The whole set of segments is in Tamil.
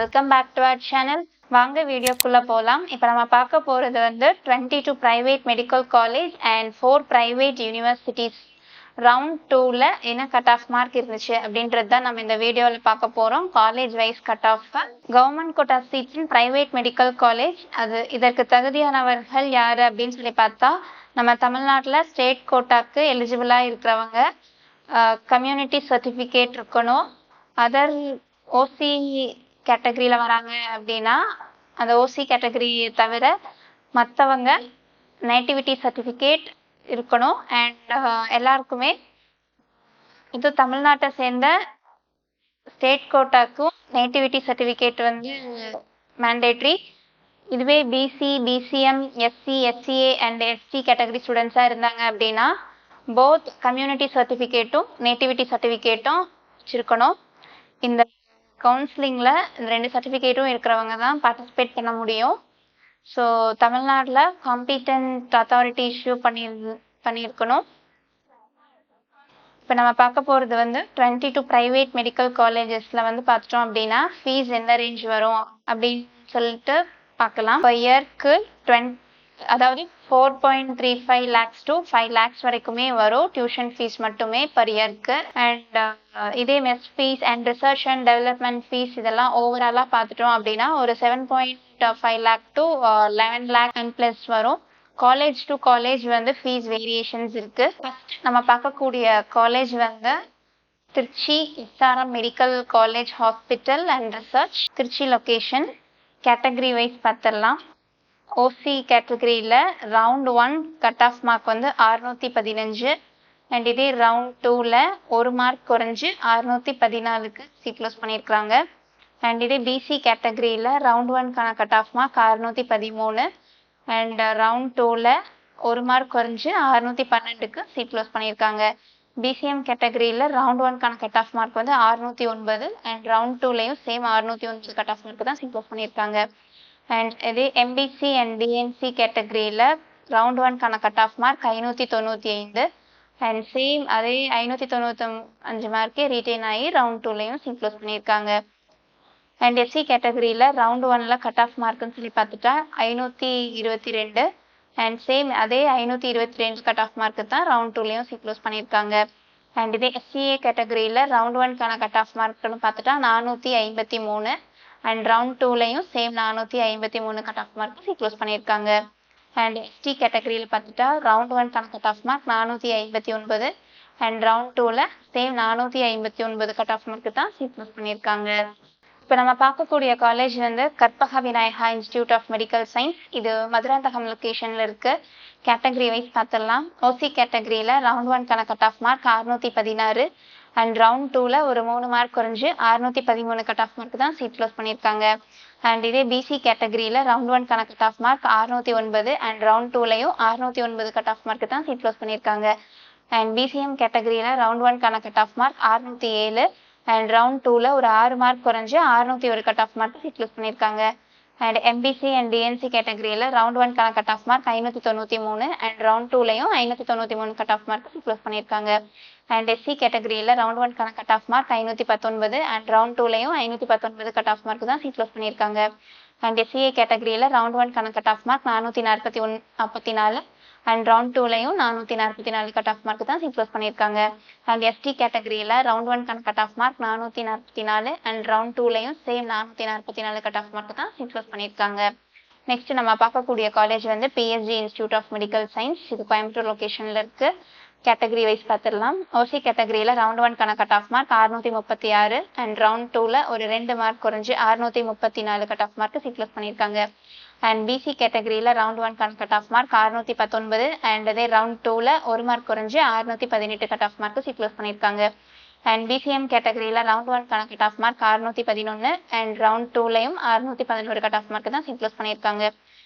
Welcome back to our channel. வாங்க வீடியோக்குள்ள போகலாம். இப்போ நம்ம பார்க்க போகிறது வந்து 22 private medical college and 4 private universities round 2ல என்ன கட் ஆஃப் மார்க் இருந்துச்சு அப்படின்றது தான் நம்ம இந்த வீடியோவில் பார்க்க போகிறோம். College wise cut off government quota seats in private medical college. இதற்கு தகுதியானவர்கள் யார் அப்படின்னு சொல்லி பார்த்தா, நம்ம தமிழ்நாட்டில் ஸ்டேட் கோட்டாக்கு எலிஜிபிளாக இருக்கிறவங்க, கம்யூனிட்டி சர்டிஃபிகேட் இருக்கணும். அதர் ஓசி கேட்டகரியில் வராங்க அப்படின்னா அந்த ஓசி கேட்டகரி தவிர மற்றவங்க நேட்டிவிட்டி சர்டிஃபிகேட் இருக்கணும். அண்ட் எல்லாருக்குமே இது தமிழ்நாட்டை சேர்ந்த ஸ்டேட் கோட்டாக்கும் நேட்டிவிட்டி சர்டிஃபிகேட் வந்து மேண்டேட்ரி. இதுவே BC, BCM, SC, SCA and ST category ஸ்டூடெண்ட்ஸாக இருந்தாங்க அப்படின்னா போத் கம்யூனிட்டி சர்டிஃபிகேட்டும் நேட்டிவிட்டி சர்டிஃபிகேட்டும் வச்சுருக்கணும். இந்த கவுன்சிலிங்கில் இந்த 2 சர்டிஃபிகேட்டும் இருக்கிறவங்க தான் பார்ட்டிசிபேட் பண்ண முடியும். ஸோ தமிழ்நாட்டில் காம்பீட்டன்ட் அத்தாரிட்டி இஷ்யூ பண்ணியிருக்கணும். இப்போ நம்ம பார்க்க போகிறது வந்து 22 ப்ரைவேட் மெடிக்கல் காலேஜஸில் வந்து பார்த்துட்டோம் அப்படின்னா ஃபீஸ் எந்த ரேஞ்ச் வரும் அப்படின்னு சொல்லிட்டு பார்க்கலாம். இப்போ இயர்க்கு அதாவது 4.35 lakhs to 5 lakhs வரைக்குமே வரும் டியூஷன் ஃபீஸ் மட்டுமே பர் இயர்க்கு. அண்ட் இதே mess fees and research and development fees இதெல்லாம் ஓவராலாக பார்த்துட்டோம் அப்படின்னா ஒரு 7.5 lakh to 11 lakh and plus வரும். காலேஜ் டு காலேஜ் வந்து ஃபீஸ் வேரியேஷன்ஸ் இருக்குது. ஃபர்ஸ்ட் நம்ம பார்க்கக்கூடிய காலேஜ் வந்து Trichy SRM medical college hospital and research, Trichy location. Category wise பார்த்துடலாம். ஓசி கேட்டகரியில் ரவுண்ட் 1 கட் ஆஃப் மார்க் வந்து 615. அண்ட் இதே ரவுண்ட் 2ல் 1 மார்க் குறைஞ்சி 614க்கு சீட் க்ளோஸ் பண்ணியிருக்கிறாங்க. அண்ட் இதே பிசி கேட்டகரியில் ரவுண்ட் 1க்கான cut off mark 613. And round 2ல் 1 மார்க் குறைஞ்சி 612க்கு சீட் க்ளோஸ் பண்ணியிருக்காங்க. பிசிஎம் கேட்டகரியில் ரவுண்ட் 1க்கான கட் ஆஃப் மார்க் வந்து 609. அண்ட் ரவுண்ட் 2லையும் சேம் 609 கட் ஆஃப் மார்க் தான் சீட் க்ளோஸ் பண்ணியிருக்காங்க. அண்ட் இதே எம்பிசி அண்ட் டிஎன்சி கேட்டகரியில் ரவுண்ட் 1க்கான cut off mark 595. And same அதே 595 மார்க்கே ரீட்டைன் ஆகி ரவுண்ட் 2லையும் சீட் க்ளோஸ் பண்ணியிருக்காங்க. அண்ட் எஸ்சி கேட்டகரியில் ரவுண்ட் 1ல் கட் ஆஃப் மார்க்குன்னு சொல்லி பார்த்துட்டா 522. அண்ட் சேம் அதே 522 கட் ஆஃப் மார்க்கு தான் ரவுண்ட் 2லையும் சீட் க்ளோஸ் பண்ணியிருக்காங்க. அண்ட் இதே எஸ்சிஏ கேட்டகரியில் ரவுண்ட் 1க்கான கட் ஆஃப் மார்க்குன்னு பார்த்துட்டா 453. அண்ட் ரவுண்ட் 2லையும் same 453 cut off mark seat close பண்ணியிருக்காங்க. அண்ட் எஸ்டி கேட்டகரியில் பார்த்துட்டா ரவுண்ட் 1க்கான cut off mark 459. And round 2ல் சேம் 459 கட் ஆஃப் மார்க்கு தான் சீட் க்ளோஸ் பண்ணியிருக்காங்க. இப்போ நம்ம பார்க்கக்கூடிய காலேஜ் வந்து Karpaga Vinayaga institute of medical science. இது மதுராந்தகம் லொக்கேஷனில் இருக்குது. கேட்டகரி வைஸ் பார்த்துடலாம். ஓசி கேட்டகரியில் ரவுண்ட் 1க்கான cut off mark 616. And round 2ல் ஒரு 3 மார்க் குறைஞ்சி 613 கட் ஆஃப் மார்க் தான் சீட் க்ளோஸ் பண்ணியிருக்காங்க. அண்ட் இதே பிசி கேட்டகரியில் ரவுண்ட் 1க்கான cut off mark 609. And round 2லையும் 609 கட் ஆஃப் மார்க் தான் சீட் க்ளோஸ் பண்ணியிருக்காங்க. அண்ட் பிசிஎம் கேட்டகரியில் ரவுண்ட் 1க்கான cut off mark 607. And round 2ல் ஒரு 6 மார்க் குறைஞ்சி 601 cut off mark seat close பண்ணியிருக்காங்க. அண்ட் எம்பிசி அண்ட் டிஎன்சி கேட்டகரியில் ரவுண்ட் 1க்கான cut off mark 593. And round 2லையும் 593 cut off mark seat close பண்ணியிருக்காங்க. அண்ட் எஸ்சி கேட்டகரியில் ரவுண்ட் 1க்கான cut off mark 519. And round 2லையும் 519 கட் ஆஃப் மார்க் தான் சீட் க்ளோஸ் பண்ணியிருக்காங்க. அண்ட் எஸ்சிஏ கேட்டகரியில் ரவுண்ட் 1க்கான cut off mark 444. And round 2லையும் 444 கட் ஆஃப் மார்க் தான் சீட் க்ளோஸ் பண்ணியிருக்காங்க. அண்ட் எஸ்டி கேட்டகரியில் ரவுண்ட் 1க்கான cut off mark 444. And round 2லையும் சேம் 444 கட் ஆஃப் மார்க் தான் சீட் க்ளோஸ் பண்ணியிருக்காங்க. நெக்ஸ்ட் நம்ம பார்க்கக்கூடிய காலேஜ் வந்து PSG institute of medical science. இது கோயம்புத்தூர் லொக்கேஷனில் இருக்குது. கேட்டகரி வைஸ் பார்த்துடலாம். ஓசி கேட்டகரியில் ரவுண்ட் 1க்கான cut off mark 636. And round 2ல் ஒரு 2 மார்க் குறைஞ்சி 634 cut off mark seat close பண்ணியிருக்காங்க. அண்ட் பிசி கேட்டகரியில் ரவுண்ட் 1க்கான கட் ஆஃப் மார்க் 619. அண்ட் அதே ரவுண்ட் 2ல் 1 மார்க் குறைஞ்சி 618 cut off mark seat close பண்ணியிருக்காங்க. அண்ட் பிசிஎம் கேட்டகரியில் ரவுண்ட் 1க்கான cut off mark 611. And round 2லையும் 611 கட் ஆஃப் மார்க் தான் சீட் க்ளோஸ் பண்ணியிருக்காங்க.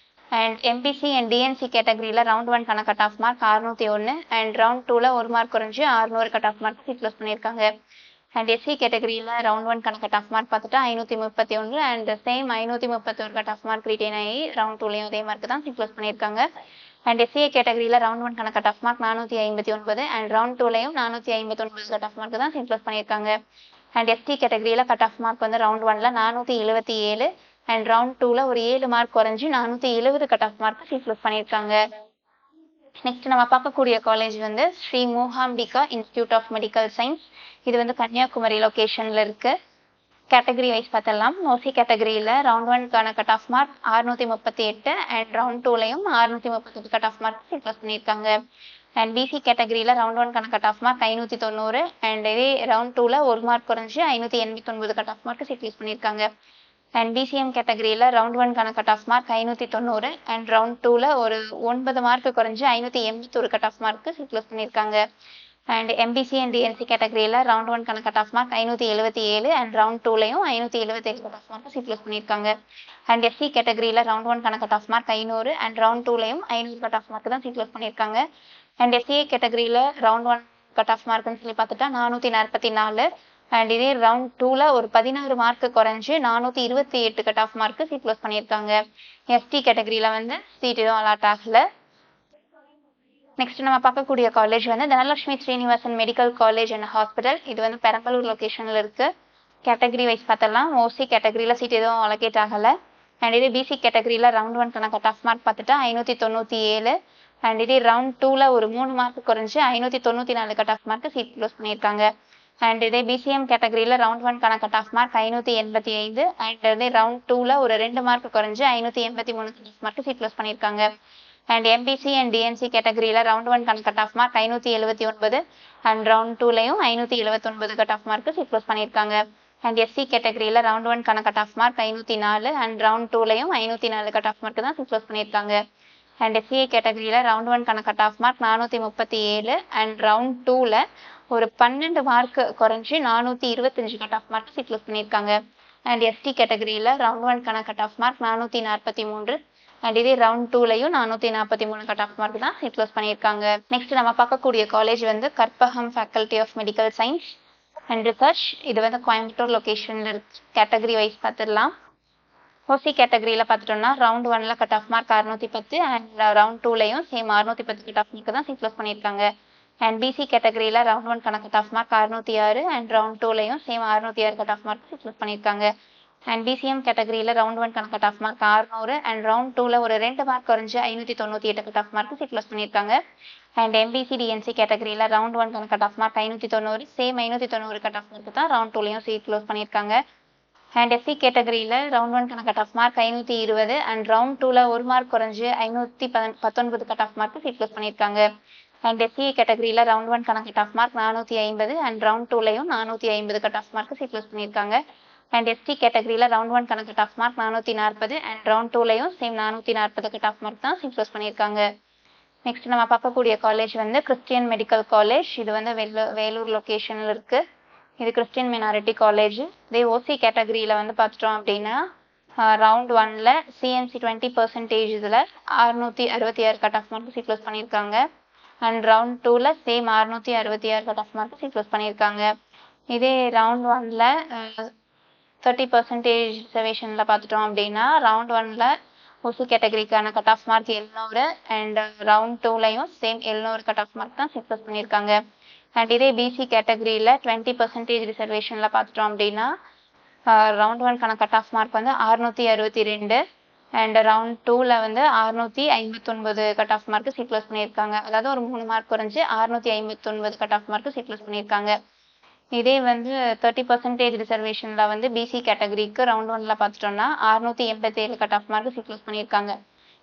அண்ட் எம்பிசி அண்ட் டிஎன்சி கேட்டகரியில் ரவுண்ட் 1க்கான cut off mark 601. And round 2ல் 1 மார்க் குறைஞ்சி 600 cut off mark seat close பண்ணியிருக்காங்க. அண்ட் எஸ்சி கேட்டகரியில் ரவுண்ட் 1க்கான கட் ஆஃப் மார்க் பார்த்துட்டா 531. And same 531 cut off mark retain ஆகி ரவுண்ட் 2லையும் அதே மார்க் தான் சீட் க்ளோஸ் பண்ணியிருக்காங்க. அண்ட் எஸ்சிஏ கேட்டகரியில் ரவுண்ட் 1க்கான cut off mark 459. And round 2லையும் 459 கட் ஆஃப் மார்க் தான் சீட் க்ளோஸ் பண்ணியிருக்காங்க. அண்ட் எஸ்டி கேட்டகரியில் கட் ஆஃப் மார்க் வந்து ரவுண்ட் 1ல் 477 அண்ட் ரவுண்ட் 2ல் ஒரு 7 மார்க் குறைஞ்சி 470 cut off mark seat close பண்ணியிருக்காங்க. நெக்ஸ்ட் நம்ம பார்க்கக்கூடிய காலேஜ் வந்து Sri Mookambika institute of medical science. இது வந்து கன்னியாகுமரி லொக்கேஷனில் இருக்குது. கேட்டகரி வைஸ் பார்த்தலாம். ஓசி கேட்டகரியில் ரவுண்ட் 1க்கான cut off mark 638 and round 2லையும் 638 cut off mark seat close பண்ணியிருக்காங்க. அண்ட் பிசி கேட்டகரியில் ரவுண்ட் 1க்கான கட் ஆஃப் மார்க் 590 அண்ட் இதே ரவுண்ட் 2ல் ஒரு மார்க் குறைஞ்சி 589 cut off mark seat close பண்ணியிருக்காங்க. அண்ட் பிசிஎம் கேட்டகரியில் ரவுண்ட் 1க்கான cut off mark 590 and round 2ல் ஒரு 9 மார்க் குறைஞ்சி 581 cut off mark seat close பண்ணியிருக்காங்க. அண்ட் எம்பிசி அண்ட் டிஎன்சி கேட்டகரியில் ரவுண்ட் 1க்கான cut off mark 577 and round 2லையும் 577 cut off mark seat close பண்ணியிருக்காங்க. அண்ட் எஸ்சி கேட்டகரியில் ரவுண்ட் 1க்கான cut off mark 500 and round 2லையும் 500 கட் ஆஃப் மார்க் தான் சீட் க்ளோஸ் பண்ணியிருக்காங்க. அண்ட் எஸ்சிஏ கேட்டகரியில் ரவுண்ட் 1 கட் ஆஃப் மார்க்னு சொல்லி பார்த்துட்டா 444 அண்ட் இதே ரவுண்ட் 2ல் ஒரு 16 மார்க் குறைஞ்சி 428 cut off mark seat close பண்ணியிருக்காங்க. எஸ்டி கேட்டகரியில் வந்து சீட் எதுவும் அலாட் ஆகலை. நெக்ஸ்ட் நம்ம பார்க்கக்கூடிய காலேஜ் வந்து Dhanalakshmi Srinivasan medical college and hospital. இது வந்து பெரம்பலூர் லொக்கேஷனில் இருக்குது. கேட்டகரி வைஸ் பார்த்தலாம். ஓசி கேட்டகரியில் சீட் எதுவும் அலோகேட் ஆகலை. அண்ட் இதே பிசி கேட்டகரியில் ரவுண்ட் 1க்கான கட் ஆஃப் மார்க் பார்த்துட்டா 597 அண்ட் இதே ரவுண்ட் 2ல் ஒரு 3 மார்க் குறைஞ்சி 594 cut off mark seat close பண்ணியிருக்காங்க. அண்ட் இதே பிசிஎம் கேட்டகரியில் ரவுண்ட் 1க்கான கட் ஆஃப் மார்க் 585 அண்ட் இதே ரவுண்ட் 2ல் ஒரு 2 மார்க் குறைஞ்சி 583 cut off mark seat close பண்ணியிருக்காங்க. அண்ட் எம்பிசி அண்ட் டிஎன்சி கேட்டகரியில் ரவுண்ட் 1க்கான cut off mark 579 and round 2லையும் 579 cut off mark seat close பண்ணியிருக்காங்க. அண்ட் எஸ்சி கேட்டகரியில் ரவுண்ட் 1க்கான cut off mark 504 and round 2லையும் 504 கட் ஆஃப் மார்க் தான் சீட் க்ளோஸ் பண்ணியிருக்காங்க. அண்ட் எஸ்சிஏ கேட்டகரியில் ரவுண்ட் 1க்கான cut off mark 437 and round 2ல் ஒரு 12 மார்க் குறைஞ்சி 425 cut off mark seat close பண்ணியிருக்காங்க. அண்ட் எஸ்டி கேட்டகரியில் ரவுண்ட் 1க்கான கட் ஆஃப் மார்க் 443 அண்ட் இதே ரவுண்ட் 2லையும் 443 கட் ஆஃப் மார்க் தான் சீட் க்ளோஸ் பண்ணியிருக்காங்க. நெக்ஸ்ட் நம்ம பார்க்கக்கூடிய காலேஜ் வந்து Karpagam faculty of medical science and research. இது வந்து கோயம்புத்தூர் லொக்கேஷனில் இருக்கு. கேட்டகரி வைஸ் பார்த்துடலாம். ஓசி கேட்டகரியில் பார்த்துட்டோம்னா ரவுண்ட் 1ல் cut off mark 610 and round 2லையும் சேம் 610 கட் ஆஃப் மார்க் தான் சீட் க்ளோஸ் பண்ணியிருக்காங்க. அண்ட் பிசி கேட்டகரியில் ரவுண்ட் 1க்கான cut off mark 606 and round 2லையும் same 606 cut off mark seat close பண்ணியிருக்காங்க. அண்ட் பிசிஎம் கேட்டகரியில் ரவுண்ட் 1க்கான cut off mark 600 and round 2ல் ஒரு 2 மார்க் குறைஞ்சி 598 cut off mark seat close பண்ணியிருக்காங்க. அண்ட் எம்பிசி டிஎன்சி கேட்டகரியில் ரவுண்ட் 1க்கான cut off mark 590 same 590 cut off mark தான் ரவுண்ட் 2லையும் சீட் க்ளோஸ் பண்ணியிருக்காங்க. அண்ட் எஸ்சி கேட்டகரியில் ரவுண்ட் 1க்கான cut off mark 520 and round 2ல் ஒரு மார்க் குறைஞ்சி 519 cut off mark seat close பண்ணியிருக்காங்க. அண்ட் எஸ்சிஏ கேட்டகரியில் ரவுண்ட் 1க்கான cut off mark 450 and round 2லையும் 450 cut off mark seat close பண்ணியிருக்காங்க. அண்ட் எஸ்டி கேட்டகரியில் ரவுண்ட் 1க்கான cut off mark 440 and round 2லையும் சேம் 440 கட் ஆஃப் மார்க் தான் சீட் க்ளோஸ் பண்ணியிருக்காங்க. நெக்ஸ்ட் நம்ம பார்க்கக்கூடிய காலேஜ் வந்து கிறிஸ்டியன் மெடிக்கல் காலேஜ். இது வந்து வேலூர் லொக்கேஷனில் இருக்குது. இது கிறிஸ்டியன் மைனாரிட்டி காலேஜ். இதே ஓசி கேட்டகரியில் வந்து பார்த்துட்டோம் அப்படின்னா ரவுண்ட் 1ல் சிஎம்சி 20% இதில் 666 cut off mark seat close பண்ணியிருக்காங்க. அண்ட் ரவுண்ட் 2ல் same 666 cut off mark seat close பண்ணியிருக்காங்க. இதே ரவுண்ட் 1ல் 30% ரிசர்வேஷனில் பார்த்துட்டோம் அப்படின்னா ரவுண்ட் 1ல் ஓசி கேட்டகரிக்கான cut off mark 700 and round 2லையும் சேம் 700 கட் ஆஃப் மார்க் தான் சீட் க்ளோஸ் பண்ணியிருக்காங்க. அண்ட் இதே பிசி கேட்டகரியில் 20% ரிசர்வேஷனில் பார்த்துட்டோம் அப்படின்னா ரவுண்ட் 1க்கான கட் ஆஃப் மார்க் வந்து 662 அண்ட் ரவுண்ட் 2ல் வந்து 659 cut off mark seat close பண்ணியிருக்காங்க. அதாவது ஒரு 3 மார்க் குறைஞ்சி 659 cut off mark seat close பண்ணியிருக்காங்க. இதே வந்து 30% ரிசர்வேஷனில் வந்து பிசி கேட்டகரிக்கு ரவுண்ட் 1ல் பார்த்துட்டோம்னா 687 cut off mark seat close பண்ணியிருக்காங்க.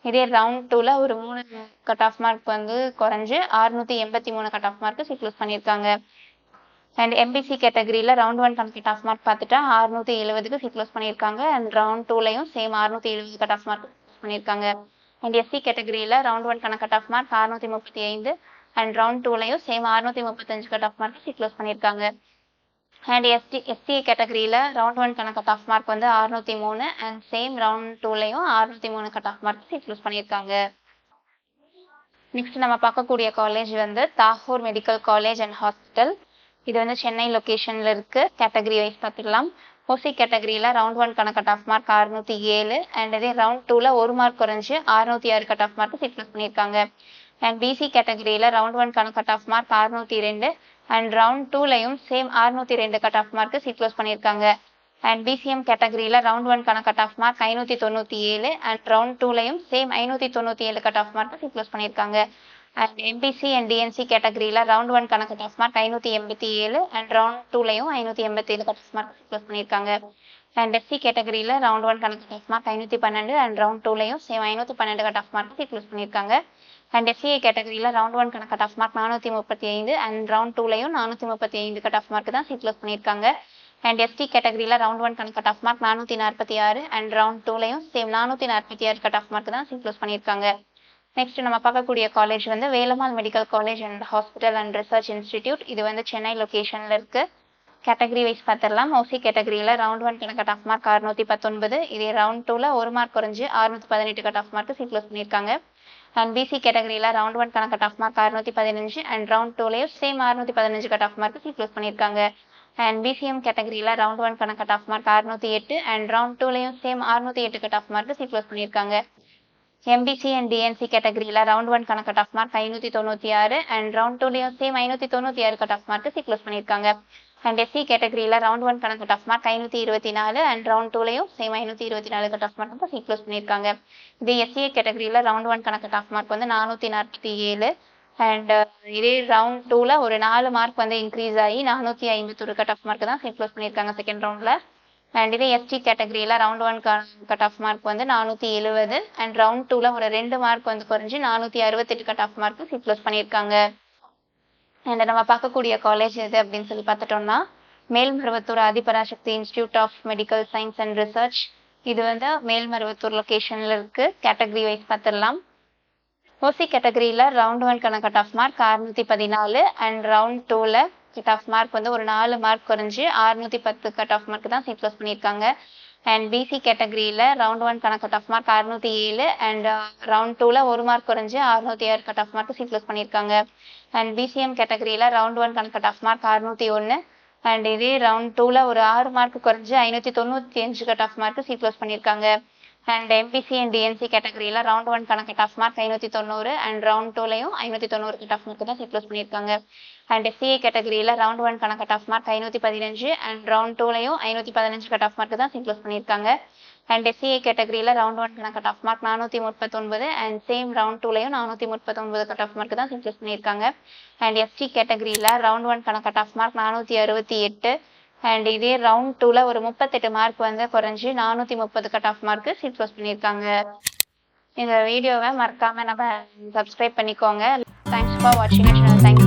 இதே ரவுண்ட் 2ல் ஒரு 3 கட் ஆஃப் மார்க் வந்து குறைஞ்சி 683 cut off mark seat close பண்ணியிருக்காங்க. அண்ட் எம்பிசி கேட்டகரியில் ரவுண்ட் 1க்கான கட் ஆஃப் மார்க் பார்த்துட்டா 670க்கு சீட் க்ளோஸ் பண்ணியிருக்காங்க. அண்ட் ரவுண்ட் 2லையும் சேம் 670 கட் ஆஃப் மார்க் பண்ணியிருக்காங்க. அண்ட் எஸ்சி கேட்டகரியில் ரவுண்ட் 1க்கான cut off mark 635 and round 2லையும் same 635 cut off mark seat close பண்ணியிருக்காங்க. அண்ட் எஸ்டிஏ கேட்டகரியில் ரவுண்ட் 1க்கான கட் ஆஃப் மார்க் வந்து 603 அண்ட் சேம் ரவுண்ட் 2லையும் 603 cut off mark seat close பண்ணியிருக்காங்க. நெக்ஸ்ட் நம்ம பார்க்கக்கூடிய காலேஜ் வந்து Tagore medical college and hospital. இது வந்து சென்னை லொக்கேஷனில் இருக்குது. கேட்டகரி வைஸ் பார்த்துக்கலாம். ஓசி கேட்டகரியில் ரவுண்ட் 1க்கான கட் ஆஃப் மார்க் 607 அண்ட் இதே ரவுண்ட் 2ல் ஒரு மார்க் குறைஞ்சி 606 cut off mark seat close பண்ணியிருக்காங்க. அண்ட் பிசி கேட்டகரியில் ரவுண்ட் 1க்கான cut off mark 602 and round டூலையும் same 602 cut off mark seat close பண்ணியிருக்காங்க. அண்ட் பிசிஎம் கேட்டகரியில் ரவுண்ட் ஒன்கான cut off mark 597 and round டூலையும் same 597 cut off mark seat close பண்ணியிருக்காங்க. அண்ட் எம்பிசி அண்ட் டிஎன்சி கேட்டகரியில் ரவுண்ட் ஒன்கான cut off mark 587 and round டூலையும் 587 கட் ஆஃப் மார்க் க்ளோஸ் பண்ணியிருக்காங்க. அண்ட் எஸ்சி கேட்டகரியில் ரவுண்ட் ஒன்கான cut off mark 512 and round டூலையும் same 512 cut off mark close பண்ணியிருக்காங்க. அண்ட் எஸ்சிஏ கேட்டகரியில் ரவுண்ட் ஒன்கான cut off mark 435 and round டூலையும் 435 கட் ஆஃப் மார்க் தான் சீட் க்ளோஸ் பண்ணியிருக்காங்க. அண்ட் எஸ்டி கேட்டகரியில் ரவுண்ட் ஒன்கான cut off mark 446 and round டூலையும் சேம் 446 கட் ஆஃப் மார்க் தான் சீட் க்ளோஸ் பண்ணியிருக்காங்க. நெக்ஸ்ட் நம்ம பார்க்கக்கூடிய காலேஜ் வந்து Velammal medical college and hospital and research institute. இது வந்து சென்னை லொகேஷனில் இருக்கு. கேட்டகரி வைஸ் பார்த்துடலாம். ஓசி கேட்டகரியில் ரவுண்ட் ஒன்கான கட் ஆஃப் மார்க் 619, இதே ரவுண்ட் டூவில் ஒரு மார்க் குறைஞ்சு 618 cut off mark seat close பண்ணியிருக்காங்க. அண்ட் பிசி கேட்டகரியில் ரவுண்ட் ஒன்கான cut off mark 615 and round டூலையும் same 615 cut off mark seat close பண்ணியிருக்காங்க. அண்ட் பிசிஎம் கேட்டகரியில் ரவுண்ட் ஒன்கான cut off mark 608 and round டூலையும் same 608 cut off mark seat close பண்ணியிருக்காங்க. எம்பிசி அண்ட் டிஎன்சி கேட்டகரியில் ரவுண்ட் ஒன்கான cut off mark 596 and round டூலையும் same 596 cut off mark seat close பண்ணியிருக்காங்க. அண்ட் எஸ்சி கேட்டகரியில் ரவுண்ட் ஒன்கான cut off mark 524 and round டூலையும் சேம் 524 கட் ஆஃப் மார்க் தான் சீட் க்ளோஸ் பண்ணியிருக்காங்க. இதே எஸ்சிஏ கேட்டகரியில் ரவுண்ட் ஒன்கான கட் ஆஃப் மார்க் வந்து 447 அண்ட் இதே ரவுண்ட் டூவில் ஒரு 4 மார்க் வந்து இன்க்ரீஸ் ஆகி 451 கட் ஆஃப் மார்க் தான் சீட் க்ளோஸ் பண்ணியிருக்காங்க செகண்ட் ரவுண்டில். அண்ட் இதே எஸ்டி கேட்டகரியில் round one cut off mark வந்து 470 அண்ட் ரவுண்ட் டூவில் ஒரு 2 மார்க் வந்து குறைஞ்சி 468 cut off mark seat close பண்ணியிருக்காங்க. அண்ட் நம்ம பார்க்கக்கூடிய காலேஜ் எது அப்படின்னு சொல்லி பார்த்துட்டோம்னா Melmaruvathur Adhiparasakthi institute of medical science and research. இது வந்து மேல்மருவத்தூர் லொகேஷனில் இருக்கு. கேட்டகரி வைஸ் பார்த்துடலாம். ஓசி கேட்டகரியில் ரவுண்ட் ஒன்கான cut off mark 614 and round டூவில் கட் ஆஃப் மார்க் வந்து ஒரு 4 மார்க் குறைஞ்சி 610 கட் ஆஃப் மார்க் தான் சீட் க்ளோஸ் பண்ணியிருக்காங்க. அண்ட் பிசி கேட்டகரியில் ரவுண்ட் ஒன்கான cut off mark 607 and round டூவில் ஒரு மார்க் குறைஞ்சி 606 cut off mark seat close பண்ணியிருக்காங்க. அண்ட் பிசிஎம் கேட்டகரியில் ரவுண்ட் ஒன்கான கட் ஆஃப் மார்க் 601 அண்ட் இதே ரவுண்ட் டூவில் ஒரு 6 மார்க் குறைஞ்சி 595 cut off mark seat close பண்ணியிருக்காங்க. அண்ட் எம்பிசி அண்ட் டிஎன்சி கேட்டகரியில் ரவுண்ட் ஒன்கான cut off mark 590 and round டூலையும் 590 கட் ஆஃப் மார்க் தான் சீட் க்ளோஸ் பண்ணியிருக்காங்க. அண்ட் எஸ்சிஏ கேட்டகரியில் ரவுண்ட் ஒன்கான cut off mark 515 and round டூலையும் 515 கட் ஆஃப் மார்க் தான் சீட் க்ளோஸ் பண்ணியிருக்காங்க. அண்ட் எஸ்சிஏ கேட்டகரியில் ரவுண்ட் ஒன்கான cut off mark 439 and same round டூலையும் 439 கட் ஆஃப் மார்க் தான் சீட் க்ளோஸ் பண்ணியிருக்காங்க. அண்ட் எஸ்டி கேட்டகரியில் ரவுண்ட் ஒன்கான கட் ஆஃப் மார்க் 468 அண்ட் இதே ரவுண்ட் டூவில் ஒரு 38 மார்க் வந்து குறைஞ்சி 430 cut off mark seat close பண்ணியிருக்காங்க. இந்த வீடியோவை மறக்காமல் நம்ம சப்ஸ்கிரைப் பண்ணிக்கோங்க. தேங்க்ஸ் ஃபார் வாட்சிங்.